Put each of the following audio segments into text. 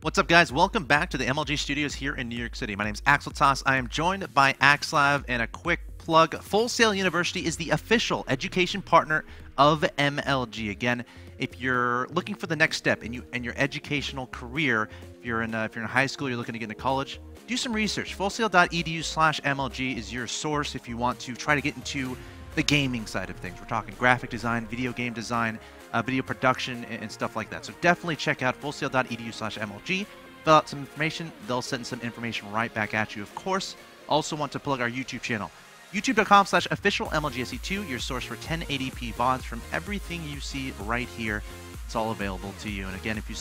What's up, guys? Welcome back to the MLG studios here in New York City. My name is axeltoss. I am joined by axslav, and a quick plug. Full Sail University is the official education partner of MLG. Again, if you're looking for the next step in your educational career, if you're in high school, you're looking to get into college, do some research. fullsail.edu/MLG is your source if you want to try to get into the gaming side of things. We're talking graphic design, video game design, video production, and stuff like that. So definitely check out fullsail.edu/MLG. Fill out some information. They'll send some information right back at you. Of course, also want to plug our YouTube channel. youtube.com/officialMLGSE2, your source for 1080p VODs from everything you see right here. It's all available to you. And again, if you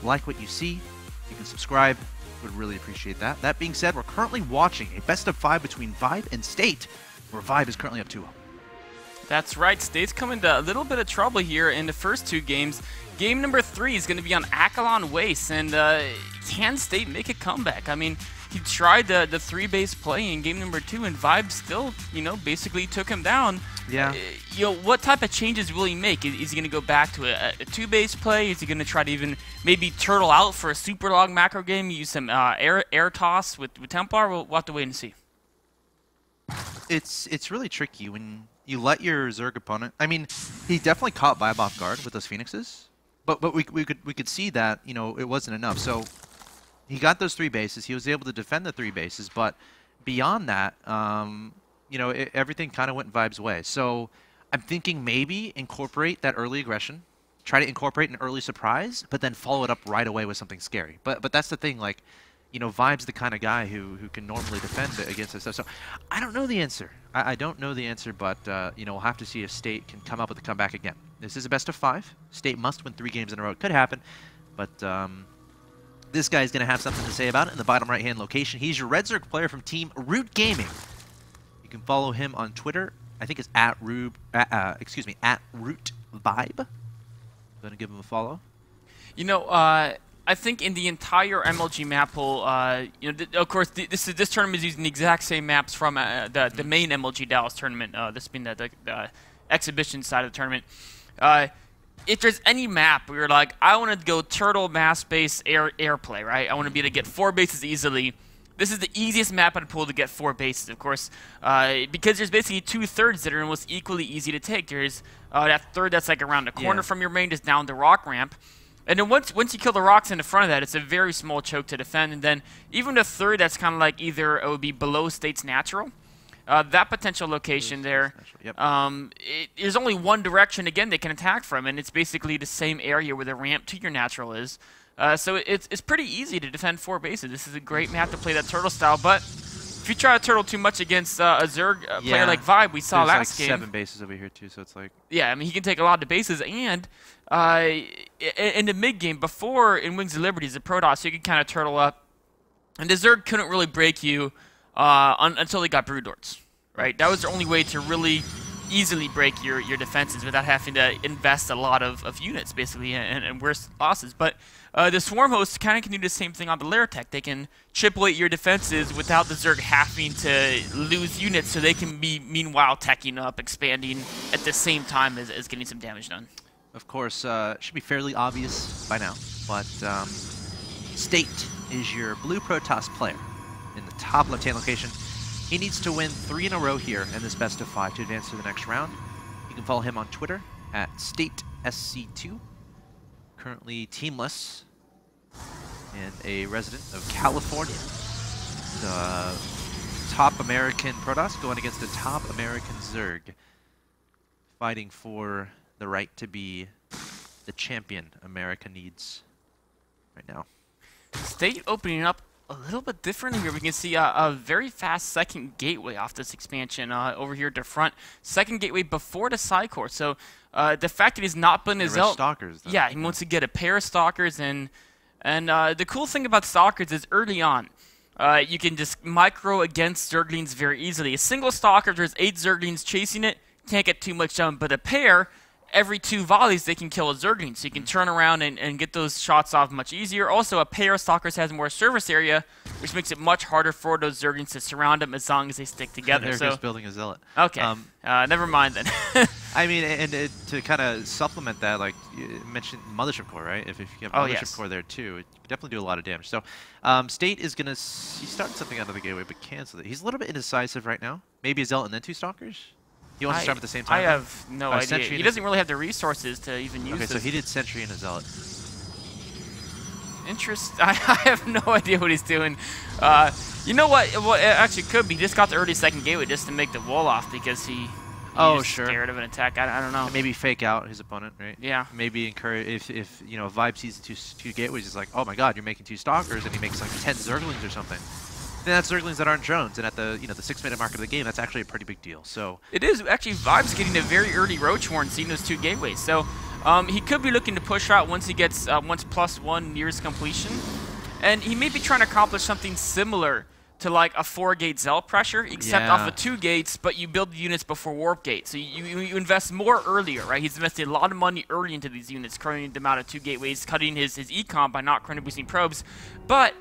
like what you see, you can subscribe. Would really appreciate that. That being said, we're currently watching a best of 5 between Vibe and State, where Vibe is currently up 2-0. That's right. State's come into a little bit of trouble here in the first two games. Game number 3 is going to be on Akalon Waste, and can State make a comeback? I mean, he tried the 3-base play in game number 2, and Vibe still, basically took him down. Yeah. What type of changes will he make? Is he going to go back to a 2-base play? Is he going to try to even maybe turtle out for a super long macro game, use some air toss with Templar? We'll have to wait and see. It's really tricky when you let your Zerg opponent. I mean, he definitely caught Vibe off guard with those Phoenixes, but we could see that it wasn't enough. So he got those 3 bases. He was able to defend the 3 bases, but beyond that, everything kind of went Vibe's way. So I'm thinking maybe incorporate that early aggression, try to incorporate an early surprise, but then follow it up right away with something scary. But that's the thing, like, Vibe's the kind of guy who can normally defend against this stuff. So I don't know the answer. I don't know the answer, but we'll have to see if State can come up with a comeback again. This is a best of 5. State must win 3 games in a row. It could happen, but this guy's going to have something to say about it in the bottom right-hand location. He's your Red Zerg player from Team Root Gaming. You can follow him on Twitter. I think it's at Root Vibe. I'm going to give him a follow. I think in the entire MLG map pool, of course, this tournament is using the exact same maps from the main MLG Dallas tournament. This being the exhibition side of the tournament. If there's any map where you're like, I want to go turtle mass base airplay, right? I want to be able to get 4 bases easily. This is the easiest map in the pool to get 4 bases, of course, because there's basically 2/3 that are almost equally easy to take. There's that third that's like around the corner from your main, just down the rock ramp. And then once you kill the rocks in the front of that, it's a very small choke to defend. And then even the third that's kind of like either it would be below State's natural, that potential location there, there's only one direction, again, they can attack from, and it's basically the same area where the ramp to your natural is. So it's pretty easy to defend 4 bases. This is a great map to play that turtle style, but if you try to turtle too much against a Zerg player like Vibe, we saw last game. There's like 7 bases over here too, so it's like... Yeah, I mean, he can take a lot of the bases, and in the mid-game, before in Wings of Liberty, the Protoss, you could kind of turtle up, and the Zerg couldn't really break you until they got Broodlords, right? That was the only way to really easily break your defenses without having to invest a lot of units, basically, and worse losses. But the Swarm hosts kind of can do the same thing on the Lair Tech. They can chip away at your defenses without the Zerg having to lose units, so they can be, meanwhile, teching up, expanding at the same time as getting some damage done. Of course, should be fairly obvious by now, but State is your blue Protoss player in the top left-hand location. He needs to win 3 in a row here in this best of 5 to advance to the next round. You can follow him on Twitter at StateSC2. Currently teamless and a resident of California. The top American Protoss going against a top American Zerg, fighting for the right to be the champion America needs right now. State opening up a little bit different here. We can see a very fast second gateway off this expansion over here at the front. Second gateway before the side court. So the fact that he's not putting his Stalkers, though. Yeah, he wants to get a pair of Stalkers, and the cool thing about Stalkers is early on, you can just micro against Zerglings very easily. A single Stalker, there's 8 Zerglings chasing it, can't get too much done, but a pair, every 2 volleys they can kill a Zergling, so you can turn around and get those shots off much easier. Also, a pair of Stalkers has more surface area, which makes it much harder for those Zerglings to surround them as long as they stick together. There goes building a Zealot. Okay, never mind then. I mean, and to kind of supplement that, like you mentioned Mothership Core, right? If you have Mothership Core there too, it can definitely do a lot of damage. So State is going to... He started something out of the gateway, but canceled it. He's a little bit indecisive right now. Maybe a Zealot and then 2 Stalkers? He wants to start at the same time? I have no idea. He doesn't really have the resources to even use this. Okay, so he did Sentry and a Zealot. I have no idea what he's doing. You know what? Well, it actually could be. He just got the early second gateway just to make the wall off because he's scared of an attack. I don't know. And maybe fake out his opponent, right? Yeah. Maybe encourage if you know Vibe sees the two gateways, he's like, oh my god, you're making 2 Stalkers, and he makes like 10 Zerglings or something. Then that's Zerglings that aren't drones, and at the the 6-minute mark of the game, that's actually a pretty big deal. So it is actually Vibe's getting a very early Roach Horn, seeing those 2 gateways. So he could be looking to push out once he gets once +1 nears completion, and he may be trying to accomplish something similar to like a 4-gate Zealot pressure, except off of 2 gates, but you build the units before Warp Gate. So you invest more earlier, right? He's invested a lot of money early into these units, crowing them out of 2 gateways, cutting his econ by not chrono boosting probes, but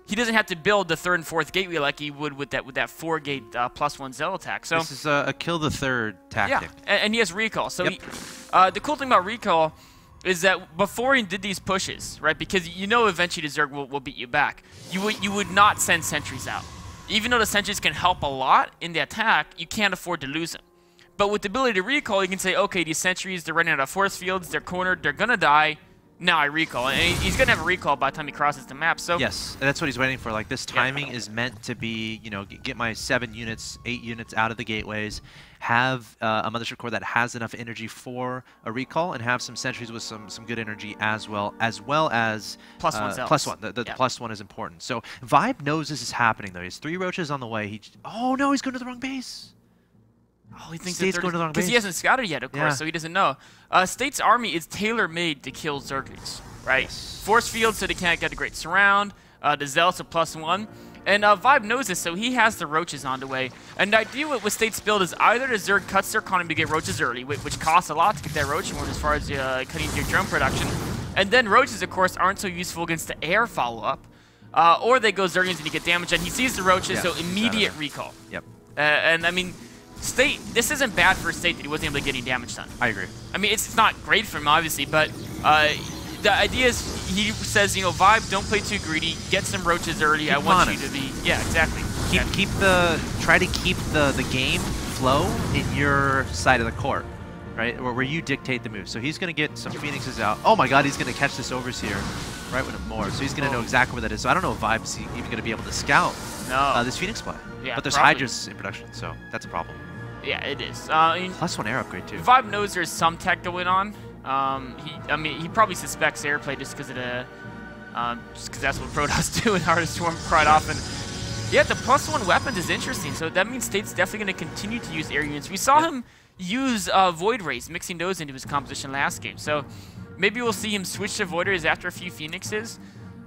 he doesn't have to build the 3rd and 4th gateway like he would with that 4-gate +1 Zealot attack. So this is a kill the 3rd tactic. Yeah, and he has recall. So the cool thing about recall is that before he did these pushes, right, because eventually the Zerg will beat you back, you would not send sentries out. Even though the sentries can help a lot in the attack, you can't afford to lose them. But with the ability to recall, you can say, okay, these sentries, they're running out of force fields, they're cornered, they're going to die. Now I recall, and he's going to have a recall by the time he crosses the map. So yes, and that's what he's waiting for. Like, this timing is meant to be, get my 7 units, 8 units out of the gateways, have a Mothership Core that has enough energy for a recall, and have some sentries with some good energy as well as +1 Zealots. The +1 is important. So Vibe knows this is happening, though. He has 3 Roaches on the way. Oh no, he's going to the wrong base. Oh, he thinks State's going to the wrong base. Because he hasn't scouted yet, of course, so he doesn't know. State's army is tailor-made to kill Zerglings, right? Yes. Force field so they can't get a great surround. The Zealots are +1. And Vibe knows this, so he has the Roaches on the way. And the idea with State's build is either the Zerg cuts their economy to get Roaches early, which costs a lot to get that Roach Horn as far as cutting your drone production. And then Roaches, of course, aren't so useful against the air follow-up. Or they go Zerglings and you get damage, and he sees the Roaches, so immediate recall. Yep. And I mean, State, this isn't bad for State that he wasn't able to get any damage done. I agree. I mean, it's not great for him, obviously, but the idea is he says, Vibe, don't play too greedy, get some Roaches early. Keep I want you to be, exactly. Try to keep the game flow in your side of the court, right? Where you dictate the move. So he's going to get some Phoenixes out. Oh my god, he's going to catch this Overseer right when it moors. So he's going to know exactly where that is. So I don't know if Vibe's even going to be able to scout this Phoenix play. Yeah, but there's Hydras in production, so that's a problem. Yeah, it is. +1 air upgrade too. Vibe knows there's some tech going on. He probably suspects airplay just because of that's what Protoss do in Heart of Storm quite often. Yeah, the +1 weapons is interesting. So that means State's definitely going to continue to use air units. We saw him use Void Rays, mixing those into his composition last game. So maybe we'll see him switch to Void Rays after a few Phoenixes.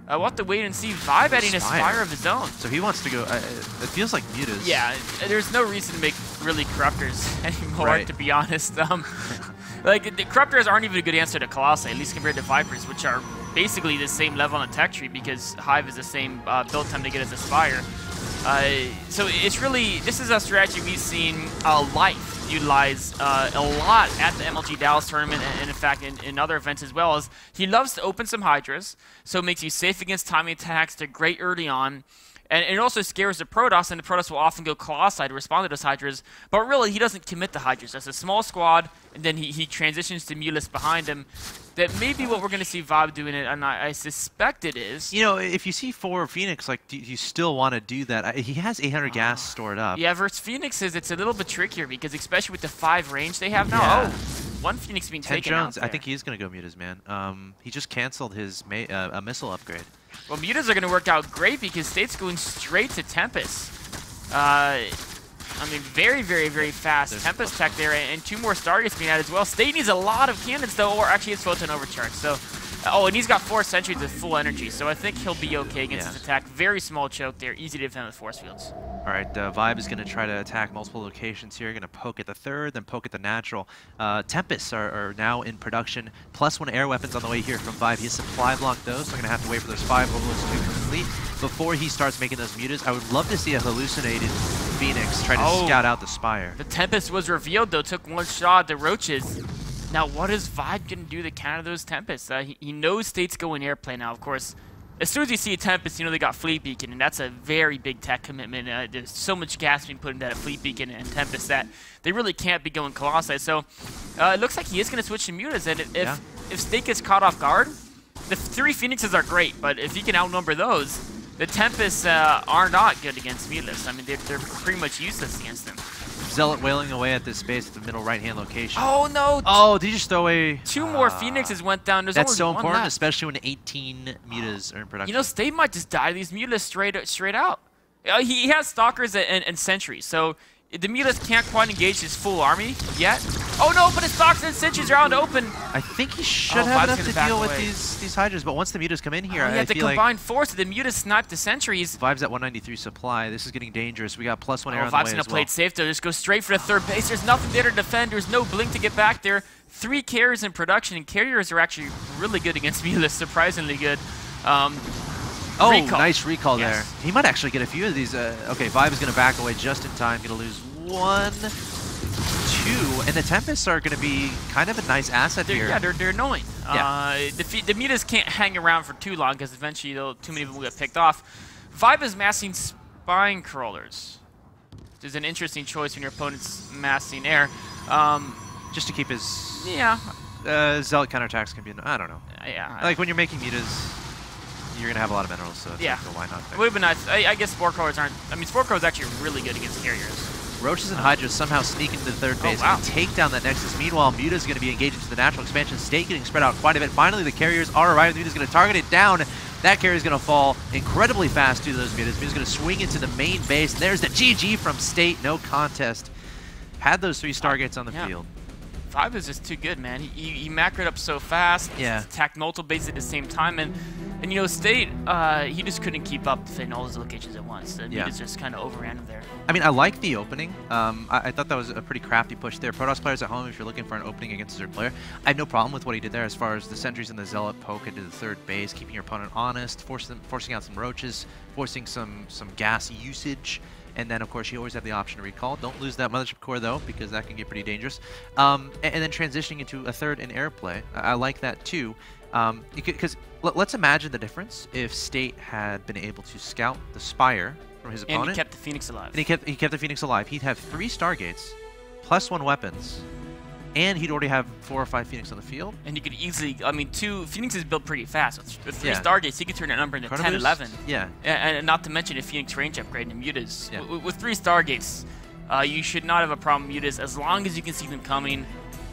We'll have to wait and see. Vibe adding a Spire of his own. So he wants to go... it feels like Mutas. Yeah, there's no reason to make really Corruptors anymore, to be honest. Like, the Corruptors aren't even a good answer to Colossi, at least compared to Vipers, which are basically the same level on the tech tree because Hive is the same build time to get as a Spire. So it's really... This is a strategy we've seen Life utilize a lot at the MLG Dallas tournament, and in fact in other events as well. Is he loves to open some Hydras, so it makes you safe against timing attacks. They're great early on, and it also scares the Protoss, and the Protoss will often go Colossi to respond to those Hydras, but really he doesn't commit the Hydras. That's a small squad, and then he transitions to Mulus behind him. That may be what we're going to see Vibe doing it, and I suspect it is. If you see 4 Phoenix, like, do you still want to do that? He has 800 gas stored up. Yeah, versus Phoenixes, it's a little bit trickier because especially with the 5 range they have now. Yeah. Oh, 1 Phoenix being taken out there. I think he's going to go Mutas, man. He just canceled his a missile upgrade. Well, Mutas are going to work out great because State's going straight to Tempest. I mean, very, very, very fast Tempest tech there, and 2 more Stargates being added as well. State needs a lot of cannons, though, or actually his Photon overcharge. So, and he's got 4 sentries with full energy, so I think he'll be okay against his attack. Very small choke there, easy to defend with force fields. All right, Vibe is going to try to attack multiple locations here. Going to poke at the third, then poke at the natural. Tempests are now in production. +1 air weapons on the way here from Vibe. He has supply block those, so I'm going to have to wait for those 5 overloads to complete before he starts making those mutas. I would love to see a hallucinated Phoenix try to scout out the Spire. The Tempest was revealed, though. Took 1 shot at the Roaches. Now, what is Vibe going to do to counter those Tempests? He knows State's going airplay now, of course. As soon as you see a Tempest, you know they got Fleet Beacon, and that's a very big tech commitment. There's so much gas being put into that Fleet Beacon and Tempest that they really can't be going Colossi. So it looks like he is going to switch to mutas, and if State gets caught off guard, the 3 Phoenixes are great, but if he can outnumber those, the Tempests are not good against mutas. I mean, they're pretty much useless against them. Zealot wailing away at this space at the middle right-hand location. Oh, no! Oh, did you just throw away... 2 more Phoenixes went down. There's that's only so 1 important, left. especially when 18 mutas are in production. You know, State might just die to these mutas straight out. He has Stalkers and Sentries, so the mutas can't quite engage his full army yet. Oh no, but his Stalkers and Sentries are out in the open. I think he should have enough to deal with these Hydras, but once the mutas come in here, I feel like... combined force, the mutas snipe the Sentries. Vibe's at 193 supply. This is getting dangerous. We got +1 air on the way Vibe's gonna play it safe though. Just go straight for the third base. There's nothing there to defend. There's no blink to get back there. 3 carriers in production, and carriers are actually really good against mutas, surprisingly good. Recall. Nice recall there. He might actually get a few of these. Okay, Vibe is gonna back away just in time. Gonna lose 1, 2, and the Tempests are going to be kind of a nice asset here. Yeah, they're annoying. Yeah. The mutas can't hang around for too long because eventually too many of them will get picked off. Vibe is massing Spine Crawlers, which is an interesting choice when your opponent's massing air. Just to keep his Zealot counterattacks can be, I don't know. Yeah. Like when you're making mutas, you're going to have a lot of minerals, so yeah. Why not? It would have been nice. I guess Spore Crawlers aren't, I mean, Spore Crawlers actually really good against carriers. Roaches and Hydras somehow sneak into the third base and take down that Nexus. Meanwhile, Muta's going to be engaged into the natural expansion. State getting spread out quite a bit. Finally, the carriers are arriving. Muta's going to target it down. That carrier's going to fall incredibly fast to those Mutas. Muta's going to swing into the main base. There's the GG from State. No contest. Had those 3 Stargates on the field. Vibe is just too good, man. He macroed up so fast. Yeah. Attacked multiple bases at the same time. And you know, State, he just couldn't keep up in all his locations at once. The Mutas just kind of overran him there. I mean, I like the opening. I thought that was a pretty crafty push there. Protoss players at home, if you're looking for an opening against a Zerg player, I have no problem with what he did there as far as the Sentries and the Zealot poke into the third base, keeping your opponent honest, forcing out some Roaches, forcing some gas usage. And then, of course, you always have the option to recall. Don't lose that Mothership Core, though, because that can get pretty dangerous. And then transitioning into a third in airplay. I like that, too. Because let's imagine the difference if State had been able to scout the Spire from his opponent. And he kept the Phoenix alive. And he kept the Phoenix alive. He'd have 3 Stargates, +1 weapons, and he'd already have 4 or 5 Phoenix on the field. And you could easily, I mean, 2 Phoenix is built pretty fast. With 3 Stargates, he could turn that number into 10, 11. Yeah. And not to mention a Phoenix range upgrade in Mutas. Yeah. With 3 Stargates, you should not have a problem with Mutas as long as you can see them coming.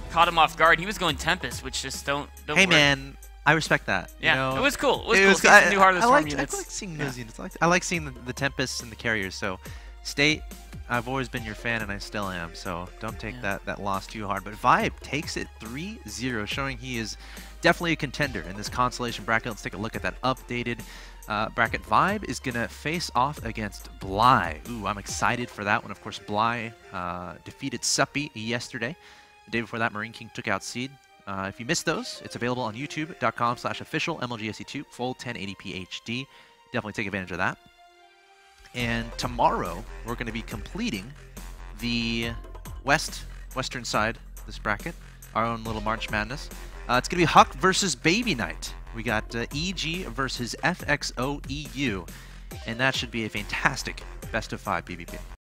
Caught him off guard. He was going Tempest, which just don't Hey, work. Man. I respect that. Yeah, you know? It was cool. It was cool. New Heartless Storm units. I like seeing those units. I like seeing the Tempests and the carriers. So, State, I've always been your fan, and I still am. So, don't take that loss too hard. But Vibe takes it 3-0, showing he is definitely a contender in this Constellation bracket. Let's take a look at that updated bracket. Vibe is going to face off against Bly. Ooh, I'm excited for that one. Of course, Bly defeated Suppy yesterday. The day before that, Marine King took out Seed. If you missed those, it's available on youtube.com/official MLGSE2, full 1080p HD. Definitely take advantage of that. And tomorrow, we're going to be completing the western side of this bracket, our own little March Madness. It's going to be Huck versus Baby Knight. We got EG versus FXOEU, and that should be a fantastic best of 5 PvP.